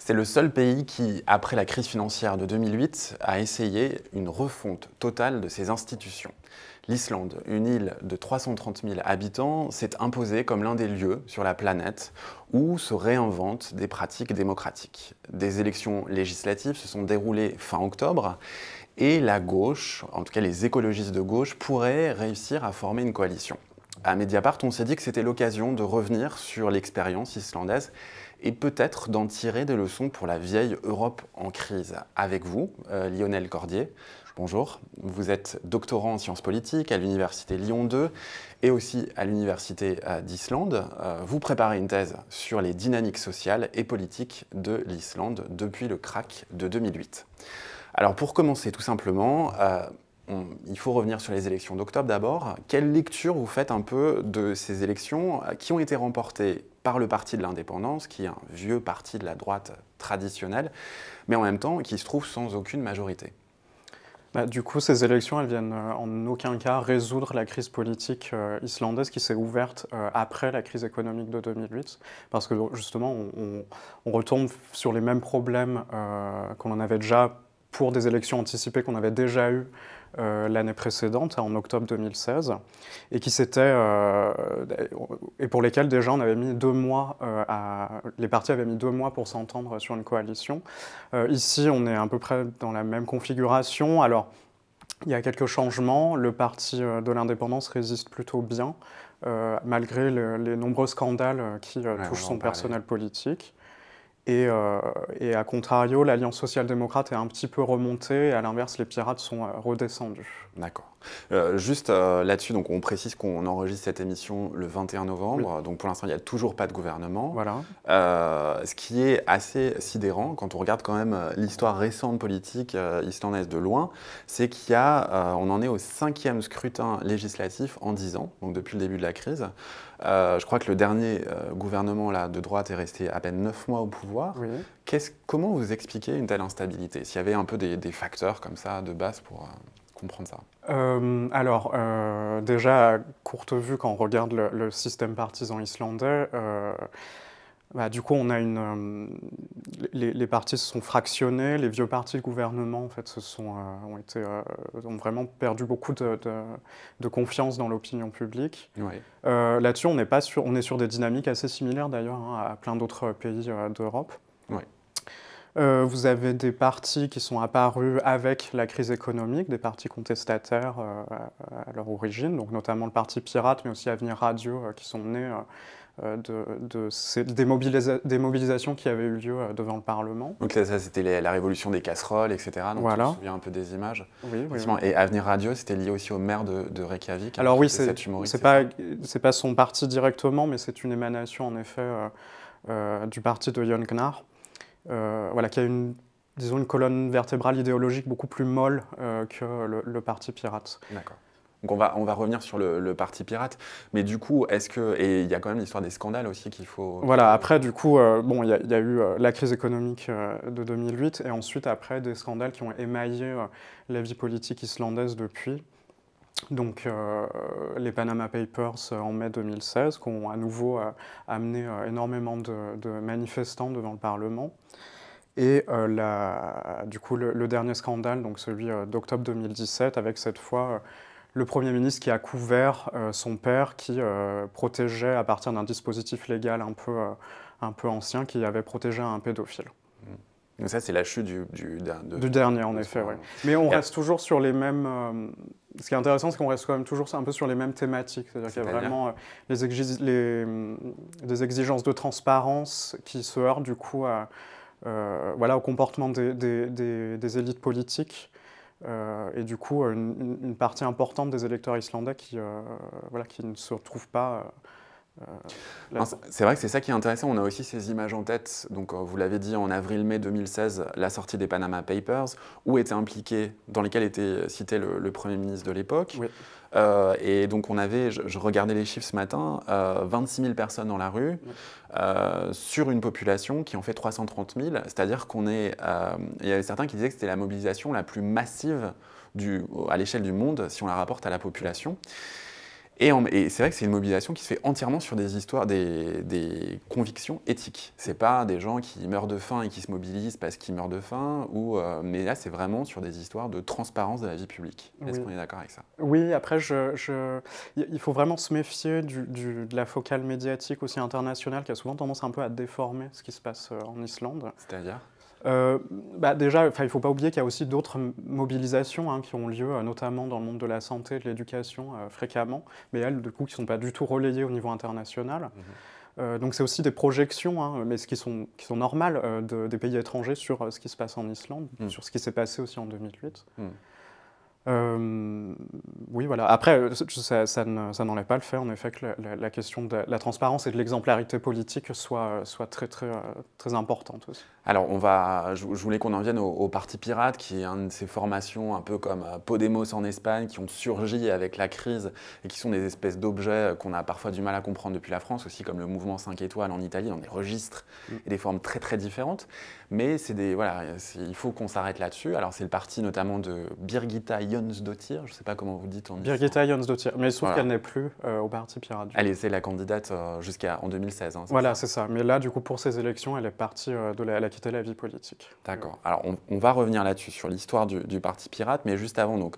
C'est le seul pays qui, après la crise financière de 2008, a essayé une refonte totale de ses institutions. L'Islande, une île de 330 000 habitants, s'est imposée comme l'un des lieux sur la planète où se réinventent des pratiques démocratiques. Des élections législatives se sont déroulées fin octobre et la gauche, en tout cas les écologistes de gauche, pourraient réussir à former une coalition. À Mediapart, on s'est dit que c'était l'occasion de revenir sur l'expérience islandaise et peut-être d'en tirer des leçons pour la vieille Europe en crise. Avec vous, Lionel Cordier, bonjour. Vous êtes doctorant en sciences politiques à l'université Lyon 2 et aussi à l'université d'Islande. Vous préparez une thèse sur les dynamiques sociales et politiques de l'Islande depuis le krach de 2008. Alors pour commencer tout simplement, il faut revenir sur les élections d'octobre d'abord. Quelle lecture vous faites un peu de ces élections qui ont été remportées par le Parti de l'Indépendance, qui est un vieux parti de la droite traditionnelle, mais en même temps qui se trouve sans aucune majorité? Du coup, ces élections, elles viennent en aucun cas résoudre la crise politique islandaise qui s'est ouverte après la crise économique de 2008, parce que justement, on retombe sur les mêmes problèmes qu'on en avait déjà pour des élections anticipées qu'on avait déjà eues l'année précédente, en octobre 2016, et et pour lesquels déjà on avait mis 2 mois, les partis avaient mis 2 mois pour s'entendre sur une coalition. Ici, on est à peu près dans la même configuration. Alors, il y a quelques changements. Le parti de l'indépendance résiste plutôt bien, malgré les nombreux scandales qui touchent son personnel politique. Et à contrario, l'Alliance social-démocrate est un petit peu remontée, et à l'inverse, les pirates sont redescendus. D'accord. Juste là-dessus, donc on précise qu'on enregistre cette émission le 21 novembre, oui. Donc pour l'instant, il n'y a toujours pas de gouvernement. Voilà. Ce qui est assez sidérant, quand on regarde quand même l'histoire récente politique islandaise de loin, c'est on en est au 5e scrutin législatif en 10 ans, donc depuis le début de la crise. Je crois que le dernier gouvernement là, de droite est resté à peine 9 mois au pouvoir. Oui. Comment vous expliquez une telle instabilité? S'il y avait un peu des facteurs comme ça de base pour comprendre ça? Déjà, à courte vue, quand on regarde le système partisan islandais, du coup, on a les partis se sont fractionnés, les vieux partis de gouvernement en fait, ont vraiment perdu beaucoup de confiance dans l'opinion publique. Oui. Là-dessus, on est sur des dynamiques assez similaires d'ailleurs à plein d'autres pays d'Europe. Oui. Vous avez des partis qui sont apparus avec la crise économique, des partis contestataires à leur origine, donc notamment le parti Pirate, mais aussi Avenir Radio, qui sont nés des mobilisations qui avaient eu lieu devant le Parlement. Donc ça c'était la révolution des casseroles, etc. Donc voilà. Tu te souviens un peu des images. Oui. Et Avenir Radio, c'était lié aussi au maire de Reykjavik. Alors oui, c'est pas son parti directement, mais c'est une émanation en effet du parti de Jon Gnarr. Qui a une colonne vertébrale idéologique beaucoup plus molle que le parti pirate. D'accord. Donc on va revenir sur le parti pirate, mais du coup, et il y a quand même l'histoire des scandales aussi qu'il faut... Voilà, après du coup, il y a eu la crise économique de 2008, et ensuite après des scandales qui ont émaillé la vie politique islandaise depuis. Donc les Panama Papers en mai 2016, qui ont à nouveau amené énormément de manifestants devant le Parlement. Et du coup, le dernier scandale, donc celui d'octobre 2017, avec cette fois le Premier ministre qui a couvert son père, qui protégeait à partir d'un dispositif légal un peu ancien, qui avait protégé un pédophile. Donc ça, c'est la chute du dernier, en effet, oui. Mais on reste toujours sur les mêmes... ce qui est intéressant, c'est qu'on reste quand même toujours un peu sur les mêmes thématiques. C'est-à-dire qu'il y a vraiment des exigences de transparence qui se heurtent du coup au comportement des élites politiques. Et du coup, une partie importante des électeurs islandais qui ne se retrouvent pas... C'est vrai que c'est ça qui est intéressant, on a aussi ces images en tête, donc vous l'avez dit, en avril-mai 2016, la sortie des Panama Papers, dans lesquels était cité le Premier ministre de l'époque. Oui. Et donc je regardais les chiffres ce matin, 26 000 personnes dans la rue, sur une population qui en fait 330 000, c'est-à-dire il y avait certains qui disaient que c'était la mobilisation la plus massive à l'échelle du monde, si on la rapporte à la population. Et c'est vrai que c'est une mobilisation qui se fait entièrement sur des histoires, des convictions éthiques. C'est pas des gens qui meurent de faim et qui se mobilisent parce qu'ils meurent de faim, mais là c'est vraiment sur des histoires de transparence de la vie publique. Est-ce qu'on est d'accord avec ça? Oui, après il faut vraiment se méfier de la focale médiatique aussi internationale qui a souvent tendance un peu à déformer ce qui se passe en Islande. C'est-à-dire? Déjà, il ne faut pas oublier qu'il y a aussi d'autres mobilisations hein, qui ont lieu, notamment dans le monde de la santé et de l'éducation, fréquemment, mais elles, du coup, qui ne sont pas du tout relayées au niveau international. Donc c'est aussi des projections, hein, mais qui sont normales des pays étrangers sur ce qui se passe en Islande, sur ce qui s'est passé aussi en 2008. Oui, voilà. Après, ça n'enlève pas le fait, en effet, que la question de la transparence et de l'exemplarité politique soit très, très, très importante aussi. Alors, je voulais qu'on en vienne au Parti Pirate, qui est une de ces formations un peu comme Podemos en Espagne, qui ont surgi avec la crise et qui sont des espèces d'objets qu'on a parfois du mal à comprendre depuis la France, aussi comme le mouvement 5 étoiles en Italie, dans des registres et des formes très très différentes. Mais il faut qu'on s'arrête là-dessus. Alors, c'est le parti notamment de Birgitta Jónsdóttir, je ne sais pas comment vous dites en Birgitta Jónsdóttir, mais il se trouve qu'elle n'est plus au Parti Pirate. Elle était la candidate jusqu'en 2016. Hein, voilà, c'est ça. Mais là, du coup, pour ces élections, elle est partie elle a quitté la vie politique. D'accord. Alors, on va revenir là-dessus, sur l'histoire du Parti Pirate, mais juste avant, donc,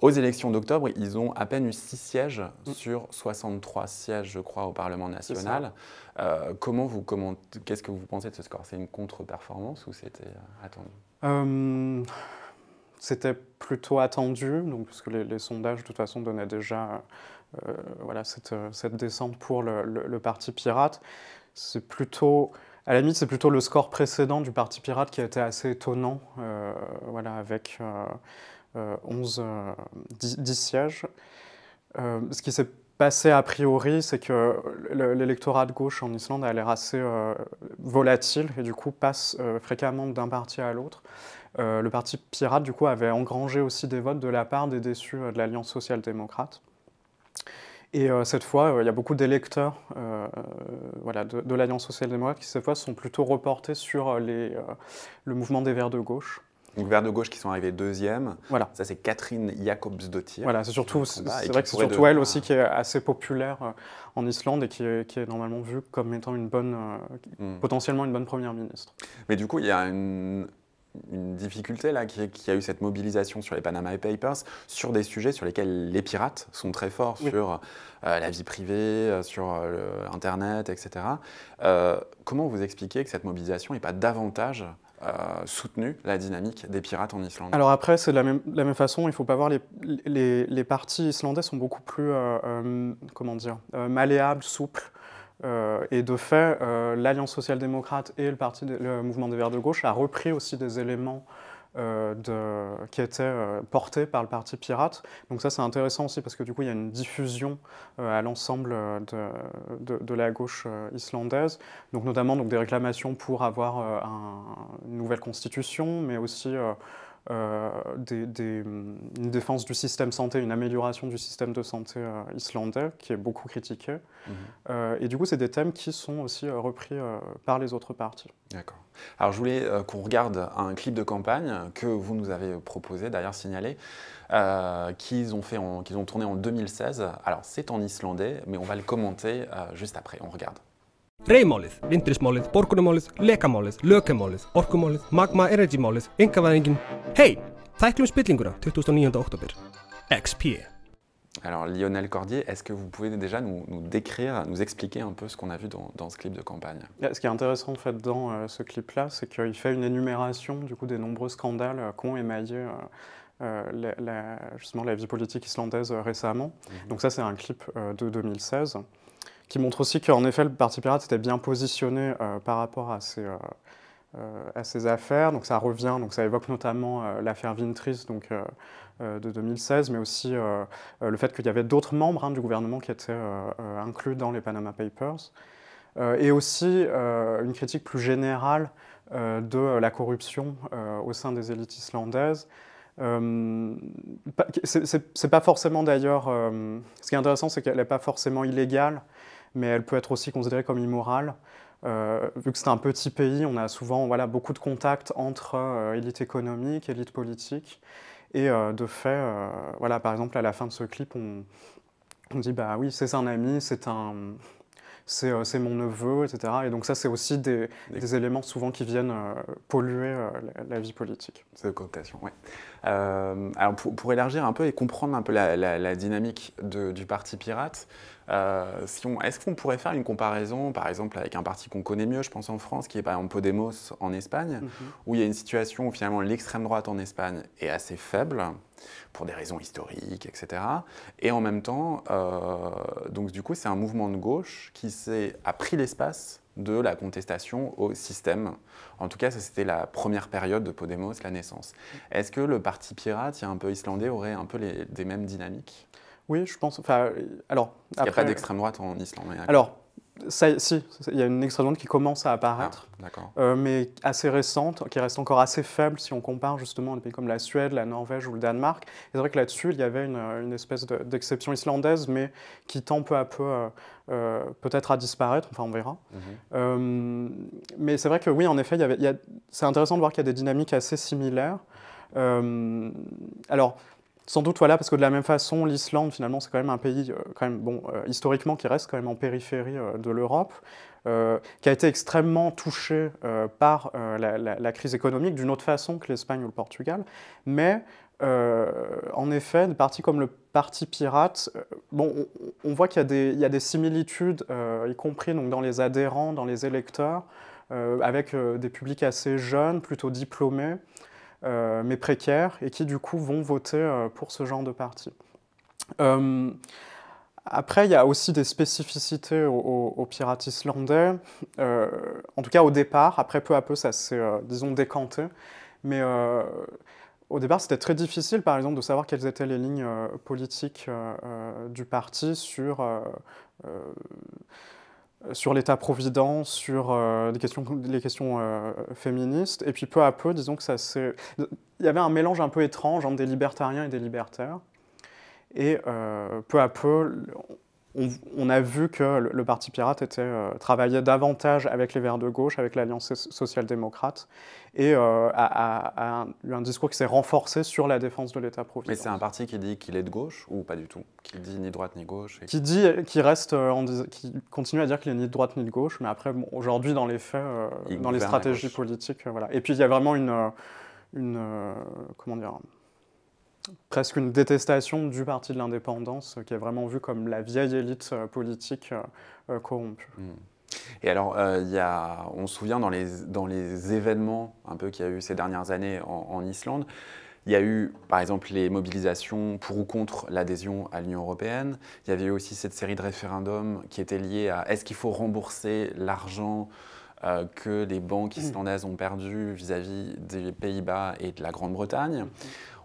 aux élections d'octobre, ils ont à peine eu 6 sièges sur 63 sièges, je crois, au Parlement national. Qu'est-ce que vous pensez de ce score? C'est une contre-performance ou c'était attendu? C'était plutôt attendu, donc, parce que les sondages, de toute façon, donnaient déjà voilà, cette descente pour le Parti Pirate. C'est plutôt... À la limite, c'est plutôt le score précédent du Parti Pirate qui a été assez étonnant, voilà, avec 10 sièges. Ce qui s'est passé a priori, c'est que l'électorat de gauche en Islande a l'air assez volatile et du coup passe fréquemment d'un parti à l'autre. Le Parti Pirate, du coup, avait engrangé aussi des votes de la part des déçus de l'Alliance social-démocrate. Et cette fois, il y a beaucoup d'électeurs voilà, de l'Alliance social-démocrate qui, cette fois, sont plutôt reportés sur le mouvement des Verts de gauche. Donc Verts de gauche qui sont arrivés deuxième. Voilà. Ça, c'est Catherine Jakobsdóttir. Voilà, c'est vrai que c'est surtout elle aussi qui est assez populaire en Islande et qui est normalement vue comme étant potentiellement une bonne première ministre. Mais du coup, il y a une difficulté là, qui a eu cette mobilisation sur les Panama Papers, sur des sujets sur lesquels les pirates sont très forts, sur la vie privée, sur Internet, etc. Comment vous expliquez que cette mobilisation n'est pas davantage soutenu la dynamique des pirates en Islande? Alors après, c'est de la même façon, il ne faut pas voir les partis islandais sont beaucoup plus comment dire, malléables, souples. Et de fait, l'Alliance social-démocrate et le mouvement des Verts de gauche a repris aussi des éléments qui étaient portés par le Parti Pirate. Donc ça, c'est intéressant aussi parce que du coup, il y a une diffusion à l'ensemble de la gauche islandaise. Donc notamment des réclamations pour avoir une nouvelle constitution, mais aussi une défense du système santé, une amélioration du système de santé islandais, qui est beaucoup critiqué. Et du coup, c'est des thèmes qui sont aussi repris par les autres partis. D'accord. Alors, je voulais qu'on regarde un clip de campagne que vous nous avez proposé, d'ailleurs signalé, qu'ils ont tourné en 2016. Alors, c'est en islandais, mais on va le commenter juste après. On regarde. Reyðmálið, vindrismálið, borgunarmálið, lekamálið, lökemálið, orkumálið, magma energymálið, einkavæðingin. Hey, tæklum spillinguna 29. október. XP. Alors Lionel Cordier, est-ce que vous pouvez déjà nous décrire, nous expliquer un peu ce qu'on a vu dans ce clip de campagne? Ce qui est intéressant en fait dans ce clip-là, c'est qu'il fait une énumération du coup des nombreux scandales qu'ont émaillé justement la vie politique islandaise récemment. Donc ça, c'est un clip de 2016. Qui montre aussi qu'en effet, le Parti Pirate était bien positionné par rapport à ces affaires. Donc ça revient, donc ça évoque notamment l'affaire Vintris de 2016, mais aussi le fait qu'il y avait d'autres membres du gouvernement qui étaient inclus dans les Panama Papers. Et aussi une critique plus générale de la corruption au sein des élites islandaises. C'est pas forcément d'ailleurs... ce qui est intéressant, c'est qu'elle n'est pas forcément illégale, mais elle peut être aussi considérée comme immorale. Vu que c'est un petit pays, on a souvent beaucoup de contacts entre élite économique, élite politique. Et de fait, par exemple, à la fin de ce clip, on dit bah oui, c'est un ami, c'est mon neveu, etc. Et donc ça, c'est aussi des éléments souvent qui viennent polluer la vie politique. C'est cooptation, oui. Alors pour élargir un peu et comprendre un peu la dynamique du Parti pirate, est-ce qu'on pourrait faire une comparaison, par exemple, avec un parti qu'on connaît mieux, je pense en France, qui est par exemple Podemos en Espagne, où il y a une situation où finalement l'extrême droite en Espagne est assez faible, pour des raisons historiques, etc. Et en même temps, donc du coup, c'est un mouvement de gauche qui a pris l'espace de la contestation au système. En tout cas, ça c'était la première période de Podemos, la naissance. Est-ce que le parti pirate, il y a un peu islandais, aurait un peu des mêmes dynamiques? Oui, je pense. Enfin, alors, il n'y a pas d'extrême droite en Islande. Alors, si, il y a une extrême droite qui commence à apparaître, mais assez récente, qui reste encore assez faible si on compare justement des pays comme la Suède, la Norvège ou le Danemark. Et c'est vrai que là-dessus, il y avait une espèce d'exception islandaise, mais qui tend peu à peu peut-être à disparaître, enfin on verra. Mais c'est vrai que oui, en effet, c'est intéressant de voir qu'il y a des dynamiques assez similaires. Alors, sans doute, voilà, parce que de la même façon, l'Islande, finalement, c'est quand même un pays, historiquement, qui reste quand même en périphérie de l'Europe, qui a été extrêmement touché par la crise économique, d'une autre façon que l'Espagne ou le Portugal. Mais, en effet, des partis comme le Parti pirate, on voit qu'il y a des similitudes, y compris donc, dans les adhérents, dans les électeurs, avec des publics assez jeunes, plutôt diplômés, mais précaires, et qui du coup vont voter pour ce genre de parti. Après, il y a aussi des spécificités au pirate islandais, en tout cas au départ. Après, peu à peu, ça s'est, disons, décanté. Mais au départ, c'était très difficile, par exemple, de savoir quelles étaient les lignes politiques du parti sur l'État-providence, sur les questions féministes. Et puis peu à peu, disons que il y avait un mélange un peu étrange entre des libertariens et des libertaires. Et peu à peu, on a vu que le Parti pirate travaillait davantage avec les Verts de gauche, avec l'Alliance social-démocrate, et a eu un discours qui s'est renforcé sur la défense de l'État-providence. Mais c'est un parti qui dit qu'il est de gauche ou pas du tout? Qui dit ni droite ni gauche? Qui continue à dire qu'il est ni de droite ni de gauche, mais après, aujourd'hui, dans les faits, dans les stratégies politiques, voilà. Et puis il y a vraiment comment dire, presque une détestation du Parti de l'Indépendance, qui est vraiment vu comme la vieille élite politique corrompue. Et alors, on se souvient dans les événements un peu qu'il y a eu ces dernières années en Islande, il y a eu, par exemple, les mobilisations pour ou contre l'adhésion à l'Union européenne. Il y avait eu aussi cette série de référendums qui étaient liés à est-ce qu'il faut rembourser l'argent que les banques islandaises ont perdu vis-à-vis des Pays-Bas et de la Grande-Bretagne.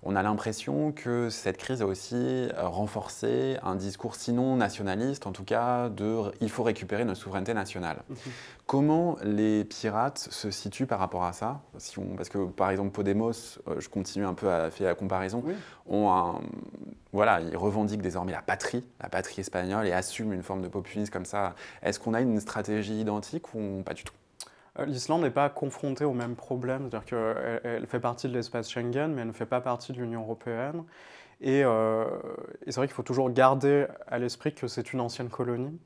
On a l'impression que cette crise a aussi renforcé un discours sinon nationaliste, en tout cas il faut récupérer notre souveraineté nationale. Comment les pirates se situent par rapport à ça? Parce que par exemple Podemos, je continue un peu à faire la comparaison, ils revendiquent désormais la patrie espagnole et assument une forme de populisme comme ça. Est-ce qu'on a une stratégie identique ou pas du tout? L'Islande n'est pas confrontée au même problème, c'est-à-dire qu'elle fait partie de l'espace Schengen, mais elle ne fait pas partie de l'Union européenne. Et c'est vrai qu'il faut toujours garder à l'esprit que c'est une ancienne colonie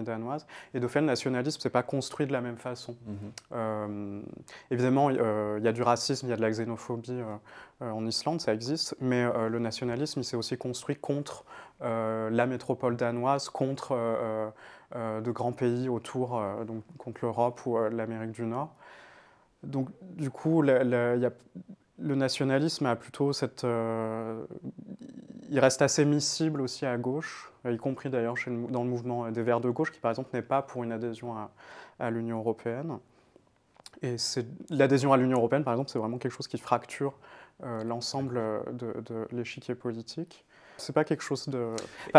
danoise. Et de fait, le nationalisme ne s'est pas construit de la même façon. Évidemment, il y a du racisme, il y a de la xénophobie en Islande, ça existe, mais le nationalisme, il s'est aussi construit contre la métropole danoise, contre de grands pays autour, donc contre l'Europe ou l'Amérique du Nord. Donc, du coup, le nationalisme a plutôt il reste assez miscible aussi à gauche, y compris d'ailleurs dans le mouvement des Verts de gauche, qui par exemple n'est pas pour une adhésion à l'Union européenne. Et l'adhésion à l'Union européenne, par exemple, c'est vraiment quelque chose qui fracture l'ensemble de l'échiquier politique. C'est pas quelque chose de...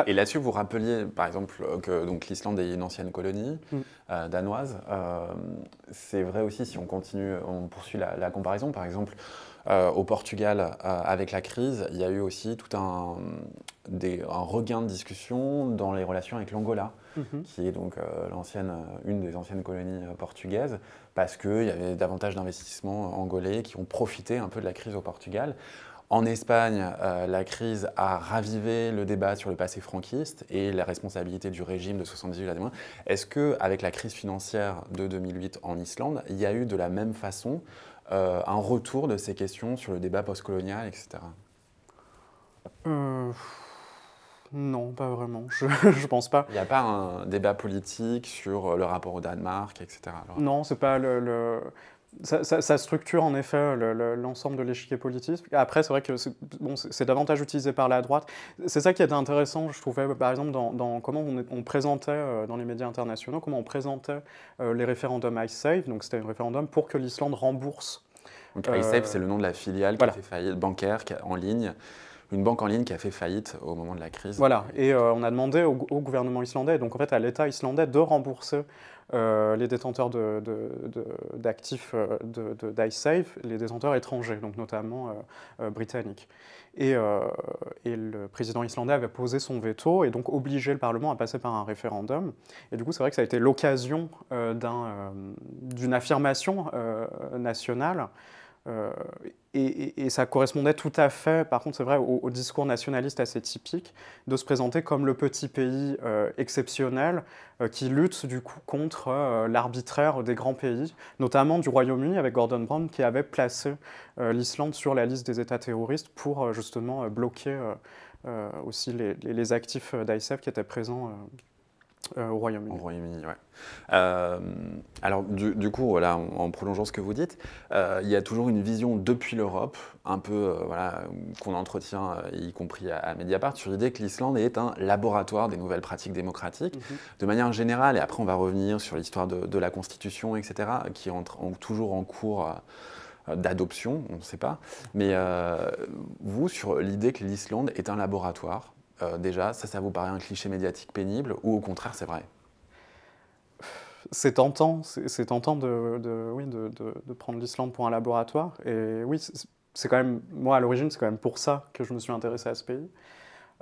Et là-dessus, vous rappeliez, par exemple, que l'Islande est une ancienne colonie danoise. C'est vrai aussi, si on poursuit la comparaison, par exemple, au Portugal, avec la crise, il y a eu aussi tout un regain de discussion dans les relations avec l'Angola, qui est donc une des anciennes colonies portugaises, parce qu'il y avait davantage d'investissements angolais qui ont profité un peu de la crise au Portugal. En Espagne, la crise a ravivé le débat sur le passé franquiste et la responsabilité du régime de 78 à témoin. Est-ce qu'avec la crise financière de 2008 en Islande, il y a eu de la même façon un retour de ces questions sur le débat postcolonial, etc. Non, pas vraiment. Je pense pas. Il n'y a pas un débat politique sur le rapport au Danemark, etc. Non, c'est pas ça structure en effet l'ensemble de l'échiquier politique. Après, c'est vrai que c'est davantage utilisé par la droite. C'est ça qui était intéressant, je trouvais, par exemple, dans comment on présentait dans les médias internationaux, comment on présentait les référendums Icesave. Donc, c'était un référendum pour que l'Islande rembourse. Donc, Icesave, c'est le nom de la filiale qui a fait faillite, bancaire, en ligne. Une banque en ligne qui a fait faïte au moment de la crise. Voilà, et on a demandé au gouvernement islandais, donc en fait à l'État islandais, de rembourser les détenteurs d'actifs d'Icesave, les détenteurs étrangers, donc notamment britanniques. Et le président islandais avait posé son veto et donc obligé le Parlement à passer par un référendum. Et du coup, c'est vrai que ça a été l'occasion d'une affirmation nationale. Et ça correspondait tout à fait, par contre c'est vrai, au discours nationaliste assez typique, de se présenter comme le petit pays exceptionnel qui lutte du coup contre l'arbitraire des grands pays, notamment du Royaume-Uni avec Gordon Brown qui avait placé l'Islande sur la liste des États terroristes pour justement bloquer aussi les actifs d'Icesave qui étaient présents au Royaume-Uni. Au Royaume-Uni, ouais. Alors, du coup, voilà, en prolongeant ce que vous dites, il y a toujours une vision depuis l'Europe, un peu voilà, qu'on entretient, y compris à Mediapart, sur l'idée que l'Islande est un laboratoire des nouvelles pratiques démocratiques, de manière générale, et après on va revenir sur l'histoire de la Constitution, etc., qui est toujours en cours d'adoption, on ne sait pas. Mais vous, sur l'idée que l'Islande est un laboratoire, déjà, ça vous paraît un cliché médiatique pénible ou au contraire, c'est vrai? C'est tentant de prendre l'Islande pour un laboratoire. Et oui, c'est quand même, moi à l'origine, c'est quand même pour ça que je me suis intéressé à ce pays.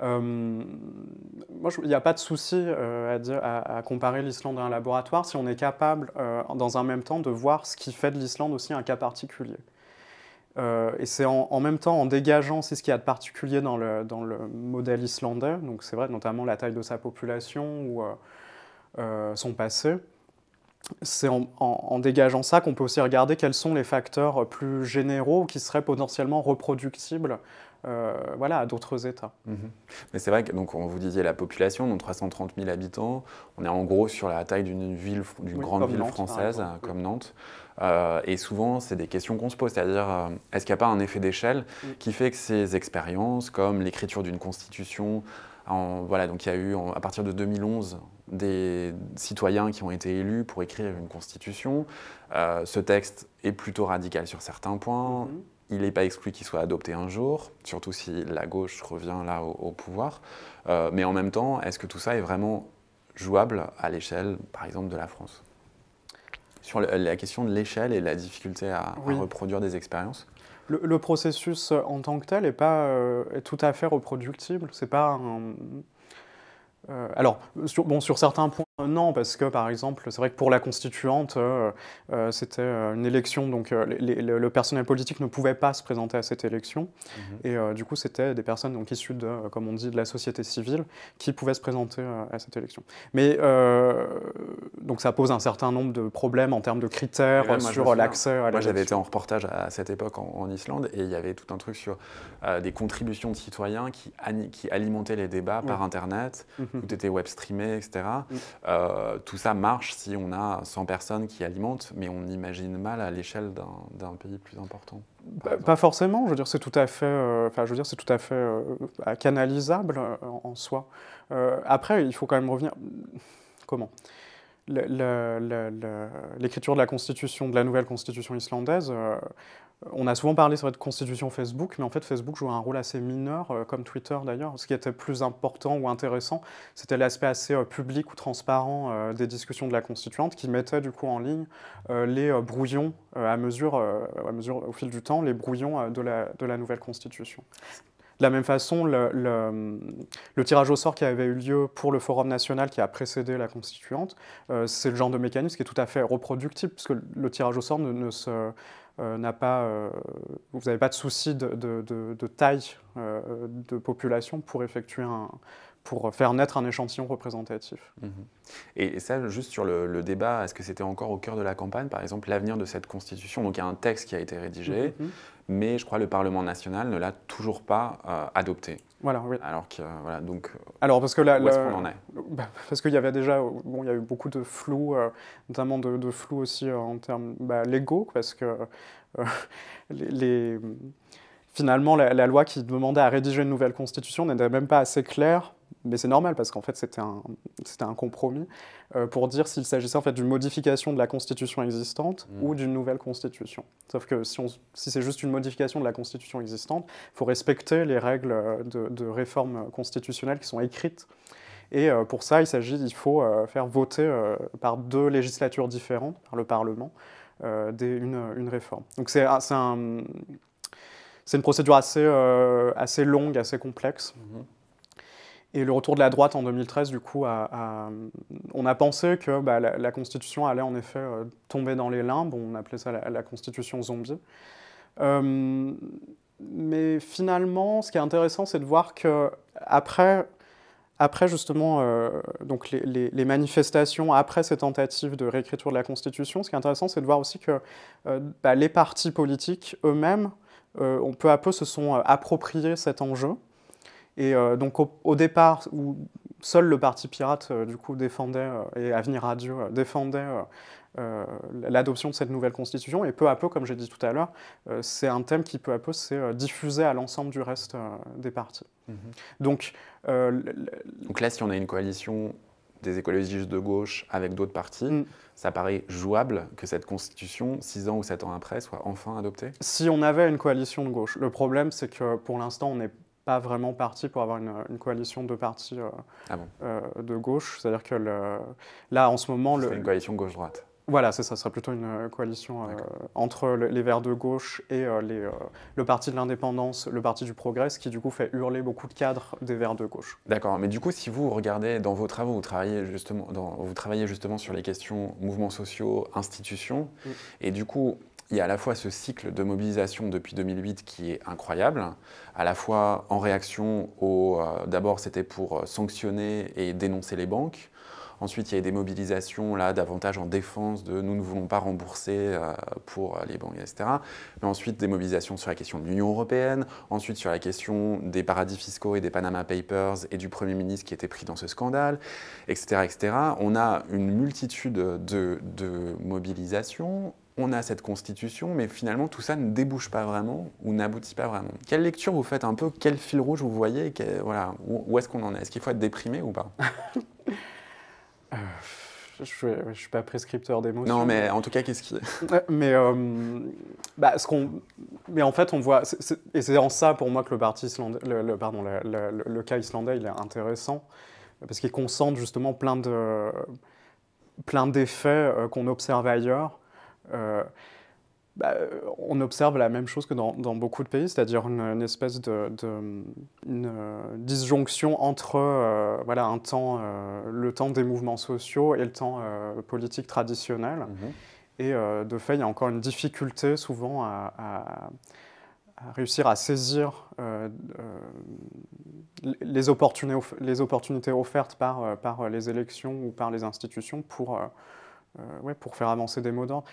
Moi, il n'y a pas de souci à comparer l'Islande à un laboratoire si on est capable, dans un même temps, de voir ce qui fait de l'Islande aussi un cas particulier. Et c'est en même temps en dégageant ce qu'il y a de particulier dans le modèle islandais, donc c'est vrai notamment la taille de sa population ou son passé, c'est en dégageant ça qu'on peut aussi regarder quels sont les facteurs plus généraux qui seraient potentiellement reproductibles à d'autres États. Mais c'est vrai que donc, vous disiez la population, donc 330 000 habitants, on est en gros sur la taille d'une grande ville française comme Nantes. Et souvent, c'est des questions qu'on se pose, c'est-à-dire est-ce qu'il n'y a pas un effet d'échelle qui fait que ces expériences, comme l'écriture d'une constitution, donc il y a eu à partir de 2011 des citoyens qui ont été élus pour écrire une constitution. Ce texte est plutôt radical sur certains points. Il n'est pas exclu qu'il soit adopté un jour, surtout si la gauche revient là au pouvoir. Mais en même temps, est-ce que tout ça est vraiment jouable à l'échelle, par exemple, de la France? Sur la question de l'échelle et la difficulté à reproduire des expériences? Le processus en tant que tel est tout à fait reproductible. C'est pas un... alors, sur certains points, non, parce que, par exemple, c'est vrai que pour la constituante, c'était une élection, donc le personnel politique ne pouvait pas se présenter à cette élection. Et du coup, c'était des personnes donc, issues comme on dit, de la société civile qui pouvaient se présenter à cette élection. Mais donc ça pose un certain nombre de problèmes en termes de critères sur l'accès à l'élection. Moi, j'avais été en reportage à cette époque en Islande, et il y avait tout un truc sur des contributions de citoyens qui alimentaient les débats par Internet, tout était web streamé, etc. Tout ça marche si on a 100 personnes qui alimentent, mais on imagine mal à l'échelle d'un pays plus important. Pas forcément, je veux dire, c'est tout à fait, canalisable en soi. Après, il faut quand même revenir. Comment ? L'écriture de la constitution, de la nouvelle constitution islandaise, on a souvent parlé de constitution Facebook, mais en fait Facebook joue un rôle assez mineur, comme Twitter d'ailleurs. Ce qui était plus important ou intéressant, c'était l'aspect assez public ou transparent des discussions de la constituante, qui mettait du coup en ligne les brouillons à mesure au fil du temps, les brouillons de la nouvelle constitution. De la même façon, le tirage au sort qui avait eu lieu pour le Forum national qui a précédé la constituante, c'est le genre de mécanisme qui est tout à fait reproductible, puisque le tirage au sort ne se n'a pas, vous n'avez pas de souci de taille de population pour pour faire naître un échantillon représentatif. Et ça, juste sur le débat, est-ce que c'était encore au cœur de la campagne, par exemple, l'avenir de cette constitution? Donc il y a un texte qui a été rédigé, mais je crois que le Parlement national ne l'a toujours pas adopté. Voilà, oui. Alors que, voilà, donc, alors, parce que où est-ce qu'on en est? Parce qu'il y avait déjà, bon, il y a eu beaucoup de flou, notamment de flou aussi en termes légaux, parce que finalement, la loi qui demandait à rédiger une nouvelle constitution n'était même pas assez claire, mais c'est normal, parce qu'en fait, c'était un compromis pour dire s'il s'agissait en fait d'une modification de la constitution existante ou d'une nouvelle constitution. Sauf que si c'est juste une modification de la constitution existante, il faut respecter les règles de réforme constitutionnelle qui sont écrites. Et pour ça, il faut faire voter par 2 législatures différentes, par le Parlement, une réforme. Donc c'est une procédure assez longue, assez complexe. Et le retour de la droite en 2013, du coup, on a pensé que la Constitution allait en effet tomber dans les limbes. On appelait ça la Constitution zombie. Mais finalement, ce qui est intéressant, c'est de voir qu'après justement donc les manifestations, après ces tentatives de réécriture de la Constitution, ce qui est intéressant, c'est de voir aussi que les partis politiques eux-mêmes, peu à peu, se sont appropriés cet enjeu. Et donc au départ, où seul le Parti pirate du coup défendait, et Avenir Radio défendait l'adoption de cette nouvelle constitution, et peu à peu, comme j'ai dit tout à l'heure, c'est un thème qui peu à peu s'est diffusé à l'ensemble du reste des partis. Donc là, si on a une coalition des écologistes de gauche avec d'autres partis, ça paraît jouable que cette constitution, 6 ans ou 7 ans après, soit enfin adoptée? Si on avait une coalition de gauche. Le problème, c'est que pour l'instant, on n'est pas vraiment parti pour avoir une coalition de partis de gauche. C'est-à-dire que là, en ce moment... C'est une coalition gauche-droite. Voilà, c'est ça. Ce serait plutôt une coalition entre les Verts de gauche et le Parti de l'Indépendance, le Parti du Progrès, ce qui du coup fait hurler beaucoup de cadres des Verts de gauche. D'accord, mais du coup, si vous regardez dans vos travaux, vous travaillez justement sur les questions mouvements sociaux, institutions, et du coup, il y a à la fois ce cycle de mobilisation depuis 2008 qui est incroyable, à la fois en réaction d'abord c'était pour sanctionner et dénoncer les banques. Ensuite, il y a eu des mobilisations là, davantage en défense de nous ne voulons pas rembourser pour les banques, etc. Mais ensuite, des mobilisations sur la question de l'Union européenne, ensuite sur la question des paradis fiscaux et des Panama Papers et du Premier ministre qui était pris dans ce scandale, etc. etc. On a une multitude de mobilisations. On a cette constitution, mais finalement, tout ça ne débouche pas vraiment ou n'aboutit pas vraiment. Quelle lecture vous faites un peu? Quel fil rouge vous voyez? Voilà, où est-ce qu'on en est? Est-ce qu'il faut être déprimé ou pas? Je ne suis pas prescripteur d'émotions. Non, mais en tout cas, qu'est-ce qui est? Mais en fait, on voit... et c'est en ça, pour moi, que le cas islandais, il est intéressant, parce qu'il concentre justement plein d'effets qu'on observe ailleurs. On observe la même chose que dans beaucoup de pays, c'est-à-dire une espèce une disjonction entre le temps des mouvements sociaux et le temps politique traditionnel. Et de fait, il y a encore une difficulté souvent à réussir à saisir les opportunités offertes par les élections ou par les institutions pour faire avancer des mots d'ordre.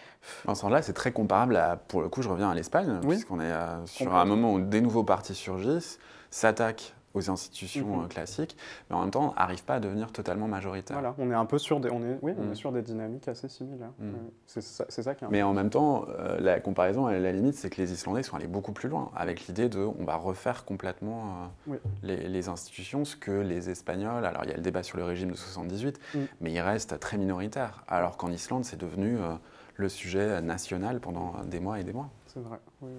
Dans ce sens-là, c'est très comparable à, pour le coup, je reviens à l'Espagne, puisqu'on est sur un moment où des nouveaux partis surgissent, s'attaquent aux institutions classiques, mais en même temps, n'arrivent pas à devenir totalement majoritaires. Voilà, on est un peu sur des, on est sur des dynamiques assez similaires. C'est ça qui est Mais en même temps, la comparaison, à la limite, c'est que les Islandais sont allés beaucoup plus loin, avec l'idée de on va refaire complètement les institutions, ce que les Espagnols, alors il y a le débat sur le régime de 78, mais il reste très minoritaire, alors qu'en Islande, c'est devenu le sujet national pendant des mois et des mois. C'est vrai, oui.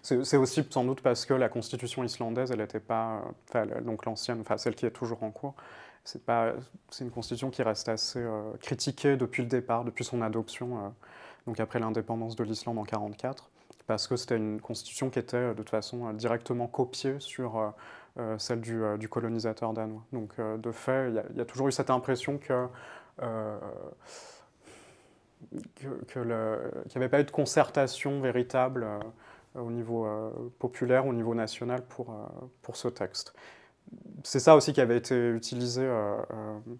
C'est aussi sans doute parce que la constitution islandaise, elle n'était pas, donc l'ancienne, celle qui est toujours en cours, c'est une constitution qui reste assez critiquée depuis le départ, depuis son adoption, donc après l'indépendance de l'Islande en 1944, parce que c'était une constitution qui était de toute façon directement copiée sur celle du colonisateur danois. Donc de fait, il y a toujours eu cette impression que qu'il n'y avait pas eu de concertation véritable au niveau populaire, au niveau national pour ce texte. C'est ça aussi qui avait été utilisé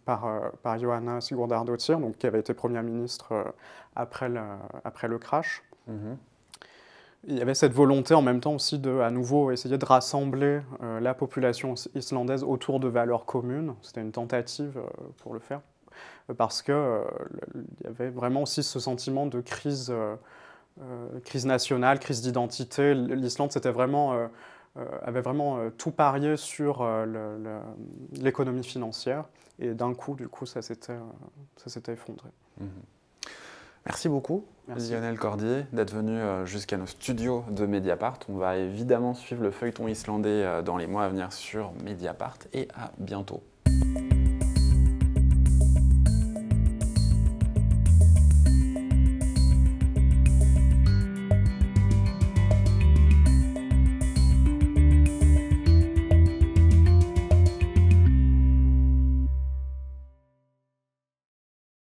par Johanna Sigurdardóttir, donc qui avait été Première ministre après le crash. Il y avait cette volonté en même temps aussi de, à nouveau, essayer de rassembler la population islandaise autour de valeurs communes. C'était une tentative pour le faire, parce qu'il y avait vraiment aussi ce sentiment de crise nationale, crise d'identité. L'Islande avait vraiment tout parié sur l'économie financière, et d'un coup, ça s'était effondré. Merci beaucoup, Lionel Cordier, d'être venu jusqu'à nos studios de Mediapart. On va évidemment suivre le feuilleton islandais dans les mois à venir sur Mediapart, et à bientôt.